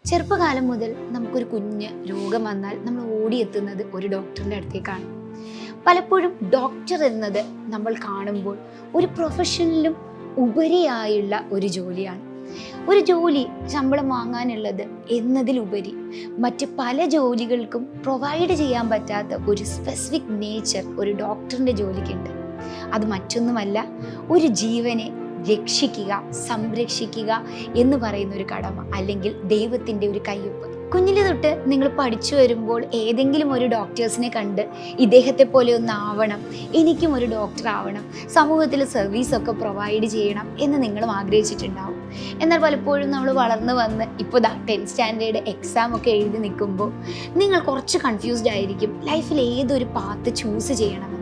ചെറുപ്പകാലം മുതൽ നമുക്കൊരു കുഞ്ഞ് രോഗം വന്നാൽ നമ്മൾ ഓടിയെത്തുന്നത് ഒരു ഡോക്ടറിൻ്റെ അടുത്തേക്കാണ്. പലപ്പോഴും ഡോക്ടർ എന്നത് നമ്മൾ കാണുമ്പോൾ ഒരു പ്രൊഫഷനിലും ഉപരിയായുള്ള ഒരു ജോലിയാണ്. ഒരു ജോലി ശമ്പളം വാങ്ങാനുള്ളത് എന്നതിലുപരി മറ്റ് പല ജോലികൾക്കും പ്രൊവൈഡ് ചെയ്യാൻ പറ്റാത്ത ഒരു സ്പെസിഫിക് നേച്ചർ ഒരു ഡോക്ടറിൻ്റെ ജോലിക്കുണ്ട്. അത് മറ്റൊന്നുമല്ല, ഒരു ജീവനെ രക്ഷിക്കുക, സംരക്ഷിക്കുക എന്ന് പറയുന്ന ഒരു കടമ, അല്ലെങ്കിൽ ദൈവത്തിൻ്റെ ഒരു കയ്യൊപ്പ്. കുഞ്ഞിലെ തൊട്ട് നിങ്ങൾ പഠിച്ചു വരുമ്പോൾ ഏതെങ്കിലും ഒരു ഡോക്ടേഴ്സിനെ കണ്ട് ഇദ്ദേഹത്തെ പോലെ ഒന്നാവണം, എനിക്കും ഒരു ഡോക്ടർ ആവണം, സമൂഹത്തിൽ സർവീസൊക്കെ പ്രൊവൈഡ് ചെയ്യണം എന്ന് നിങ്ങളും ആഗ്രഹിച്ചിട്ടുണ്ടാവും. എന്നാൽ പലപ്പോഴും നമ്മൾ വളർന്നു വന്ന് ഇപ്പോൾ 10th സ്റ്റാൻഡേർഡ് എക്സാം ഒക്കെ എഴുതി നിൽക്കുമ്പോൾ നിങ്ങൾ കുറച്ച് കൺഫ്യൂസ്ഡ് ആയിരിക്കും ലൈഫിൽ ഏതൊരു പാത്ത് ചൂസ് ചെയ്യണമെന്ന്.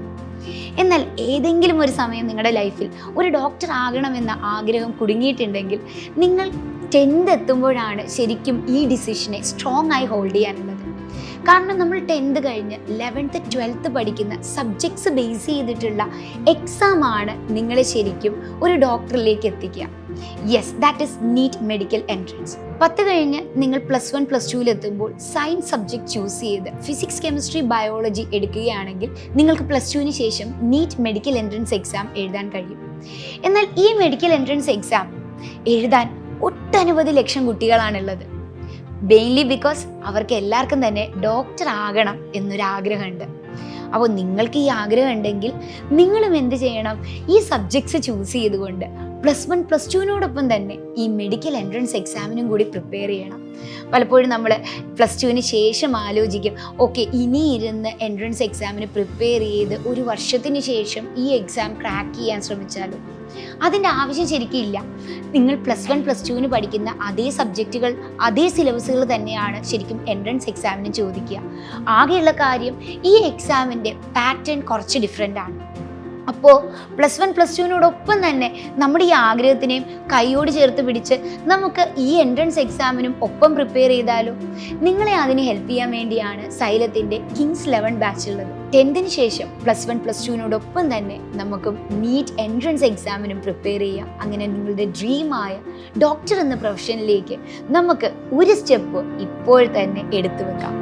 എന്നാൽ ഏതെങ്കിലും ഒരു സമയം നിങ്ങളുടെ ലൈഫിൽ ഒരു ഡോക്ടർ ആകണമെന്ന ആഗ്രഹം കുടുങ്ങിയിട്ടുണ്ടെങ്കിൽ നിങ്ങൾ 10th എത്തുമ്പോഴാണ് ശരിക്കും ഈ ഡിസിഷനെ സ്ട്രോങ് ആയി ഹോൾഡ് ചെയ്യാനുള്ളത്. കാരണം നമ്മൾ 10th കഴിഞ്ഞ് 11th 12th പഠിക്കുന്ന സബ്ജക്ട്സ് ബേസ് ചെയ്തിട്ടുള്ള എക്സാം ആണ് നിങ്ങളെ ശരിക്കും ഒരു ഡോക്ടറിലേക്ക് എത്തിക്കുക. Yes, that is NEET medical entrance. 10 കഴിഞ്ഞ് നിങ്ങൾ +1 +2 എത്തുമ്പോൾ സയൻസ് സബ്ജക്ട് ചൂസ് ചെയ്ത് ഫിസിക്സ്, കെമിസ്ട്രി, ബയോളജി എടുക്കുകയാണെങ്കിൽ നിങ്ങൾക്ക് +2 ശേഷം നീറ്റ് മെഡിക്കൽ എൻട്രൻസ് എക്സാം എഴുതാൻ കഴിയും. എന്നാൽ ഈ മെഡിക്കൽ എൻട്രൻസ് എക്സാം എഴുതാൻ ഒട്ടനവധി ലക്ഷം കുട്ടികളാണുള്ളത്. മെയിൻലി ബിക്കോസ് അവർക്ക് എല്ലാവർക്കും തന്നെ ഡോക്ടർ ആകണം എന്നൊരാഗ്രഹമുണ്ട്. അപ്പോൾ നിങ്ങൾക്ക് ഈ ആഗ്രഹം ഉണ്ടെങ്കിൽ നിങ്ങളും എന്ത് ചെയ്യണം? ഈ സബ്ജക്ട്സ് ചൂസ് ചെയ്തുകൊണ്ട് +1 +2നോടൊപ്പം തന്നെ ഈ മെഡിക്കൽ എൻട്രൻസ് എക്സാമിനും കൂടി പ്രിപ്പയർ ചെയ്യണം. പലപ്പോഴും നമ്മൾ +2 ശേഷം ആലോചിക്കും, ഓക്കെ ഇനി ഇരുന്ന് എൻട്രൻസ് എക്സാമിന് പ്രിപ്പയർ ചെയ്ത് ഒരു വർഷത്തിന് ശേഷം ഈ എക്സാം ക്രാക്ക് ചെയ്യാൻ ശ്രമിച്ചാലും അതിൻ്റെ ആവശ്യം ശരിക്കും ഇല്ല. നിങ്ങൾ +1 +2 പഠിക്കുന്ന അതേ സബ്ജക്റ്റുകൾ, അതേ സിലബസുകൾ തന്നെയാണ് ശരിക്കും എൻട്രൻസ് എക്സാമിന് ചോദിക്കുക. ആകെയുള്ള കാര്യം ഈ എക്സാമിൻ്റെ പാറ്റേൺ കുറച്ച് ഡിഫറെൻ്റ് ആണ്. അപ്പോൾ +1 +2നോടൊപ്പം തന്നെ നമ്മുടെ ഈ ആഗ്രഹത്തിനെയും കൈയോട് ചേർത്ത് പിടിച്ച് നമുക്ക് ഈ എൻട്രൻസ് എക്സാമിനും ഒപ്പം പ്രിപ്പയർ ചെയ്താലും നിങ്ങളെ അതിന് ഹെൽപ്പ് ചെയ്യാൻ വേണ്ടിയാണ് സൈലത്തിൻ്റെ കിങ്സ് 11 ബാച്ച് ഉള്ളത്. 10th ശേഷം +1 +2നോടൊപ്പം തന്നെ നമുക്ക് നീറ്റ് എൻട്രൻസ് എക്സാമിനും പ്രിപ്പയർ ചെയ്യാം. അങ്ങനെ നിങ്ങളുടെ ഡ്രീമായ ഡോക്ടർ എന്ന പ്രൊഫഷനിലേക്ക് നമുക്ക് ഒരു സ്റ്റെപ്പ് ഇപ്പോൾ തന്നെ എടുത്തു വെക്കാം.